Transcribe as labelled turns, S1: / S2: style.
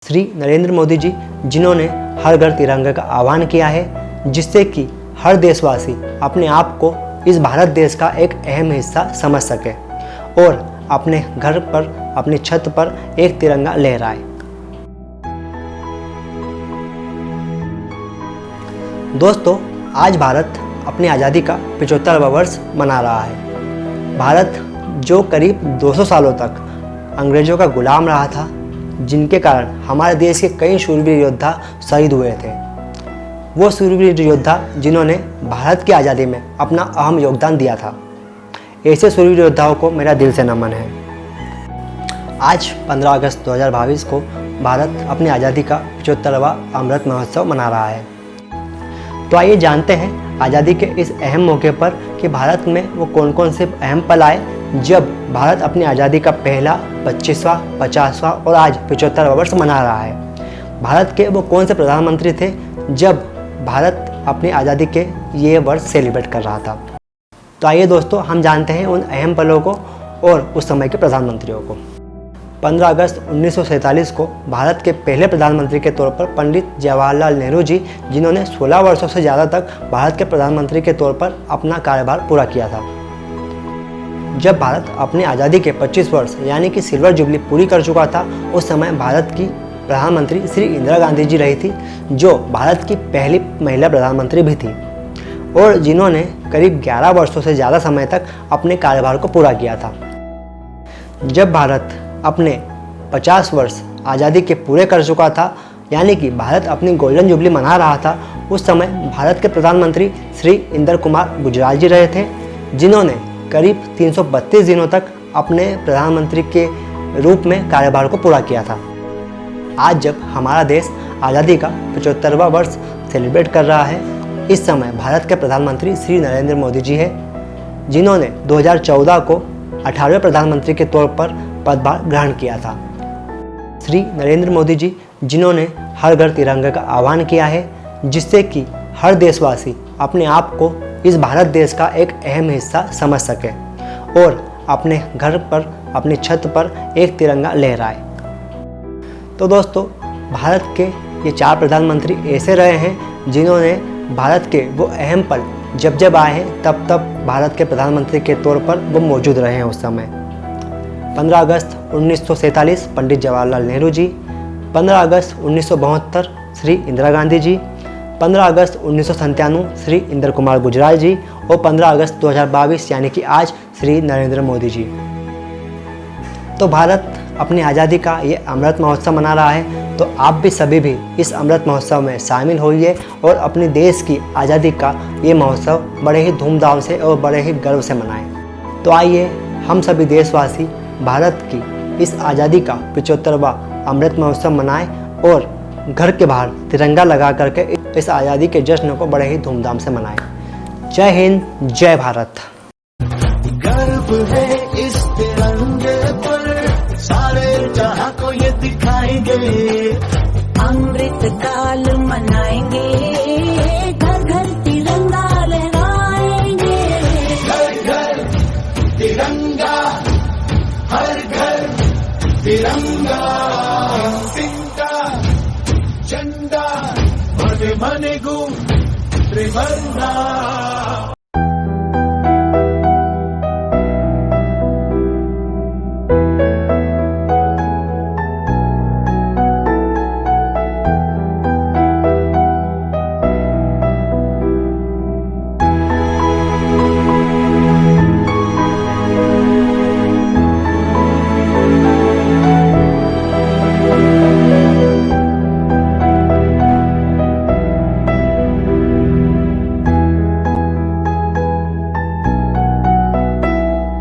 S1: श्री नरेंद्र मोदी जी, जिन्होंने हर घर तिरंगे का आह्वान किया है, जिससे कि हर देशवासी अपने आप को इस भारत देश का एक अहम हिस्सा समझ सके और अपने घर पर, अपनी छत पर एक तिरंगा लहराए। दोस्तों, आज भारत अपनी आज़ादी का 75वां वर्ष मना रहा है। भारत जो करीब 200 सालों तक अंग्रेज़ों का गुलाम रहा था, जिनके कारण हमारे देश के कई शूरवीर योद्धा शहीद हुए थे। वो शूरवीर योद्धा जिन्होंने भारत की आज़ादी में अपना अहम योगदान दिया था, ऐसे शूरवीर योद्धाओं को मेरा दिल से नमन है। आज 15 अगस्त 2022 को भारत अपनी आज़ादी का 75वां अमृत महोत्सव मना रहा है। तो आइए जानते हैं आज़ादी के इस अहम मौके पर कि भारत में वो कौन कौन से अहम पल आए जब भारत अपनी आज़ादी का पहला, 25वां, 50वां और आज 75वां वर्ष मना रहा है। भारत के वो कौन से प्रधानमंत्री थे जब भारत अपनी आज़ादी के ये वर्ष सेलिब्रेट कर रहा था। तो आइए दोस्तों, हम जानते हैं उन अहम पलों को और उस समय के प्रधानमंत्रियों को। 15 अगस्त 1947 को भारत के पहले प्रधानमंत्री के तौर पर पंडित जवाहरलाल नेहरू जी, जिन्होंने 16 वर्षों से ज़्यादा तक भारत के प्रधानमंत्री के तौर पर अपना कार्यभार पूरा किया था। जब भारत अपनी आज़ादी के 25 वर्ष यानी कि सिल्वर जुबली पूरी कर चुका था, उस समय भारत की प्रधानमंत्री श्री इंदिरा गांधी जी रही थी, जो भारत की पहली महिला प्रधानमंत्री भी थी और जिन्होंने करीब 11 वर्षों से ज़्यादा समय तक अपने कार्यभार को पूरा किया था। जब भारत अपने 50 वर्ष आज़ादी के पूरे कर चुका था, यानी कि भारत अपनी गोल्डन जुबली मना रहा था, उस समय भारत के प्रधानमंत्री श्री इंदर कुमार गुजराल जी रहे थे, जिन्होंने करीब 332 दिनों तक अपने प्रधानमंत्री के रूप में कार्यभार को पूरा किया था। आज जब हमारा देश आज़ादी का 75वां वर्ष सेलिब्रेट कर रहा है, इस समय भारत के प्रधानमंत्री श्री नरेंद्र मोदी जी हैं, जिन्होंने 2014 को 18वें प्रधानमंत्री के तौर पर पदभार ग्रहण किया था। श्री नरेंद्र मोदी जी, जिन्होंने हर घर तिरंगे का आह्वान किया है, जिससे कि हर देशवासी अपने आप को इस भारत देश का एक अहम हिस्सा समझ सके और अपने घर पर, अपनी छत पर एक तिरंगा लहराए। तो दोस्तों, भारत के ये 4 प्रधानमंत्री ऐसे रहे हैं जिन्होंने भारत के वो अहम पल जब जब आए हैं, तब तब भारत के प्रधानमंत्री के तौर पर वो मौजूद रहे हैं उस समय। 15 अगस्त 1947 पंडित जवाहरलाल नेहरू जी, 15 अगस्त 1972 श्री इंदिरा गांधी जी, 15 अगस्त 1997 श्री इंदर कुमार गुजराल जी और 15 अगस्त 2022 यानी कि आज श्री नरेंद्र मोदी जी। तो भारत अपनी आज़ादी का ये अमृत महोत्सव मना रहा है, तो आप भी सभी भी इस अमृत महोत्सव में शामिल होइए और अपने देश की आज़ादी का ये महोत्सव बड़े ही धूमधाम से और बड़े ही गर्व से मनाएं। तो आइए हम सभी देशवासी भारत की इस आज़ादी का 75वां अमृत महोत्सव मनाएं और घर के बाहर तिरंगा लगा करके इस आज़ादी के जश्न को बड़े ही धूमधाम से मनाएं। जय हिंद, जय भारत।
S2: गर्व है इस तिरंगे पर, सारे जहां को ये दिखाएंगे।
S3: अमृत काल मनाएंगे, घर घर तिरंगा लहराएंगे।
S2: घर घर तिरंगा, हर घर तिरंगा। झंडा मन गूं त्रिवर्णा।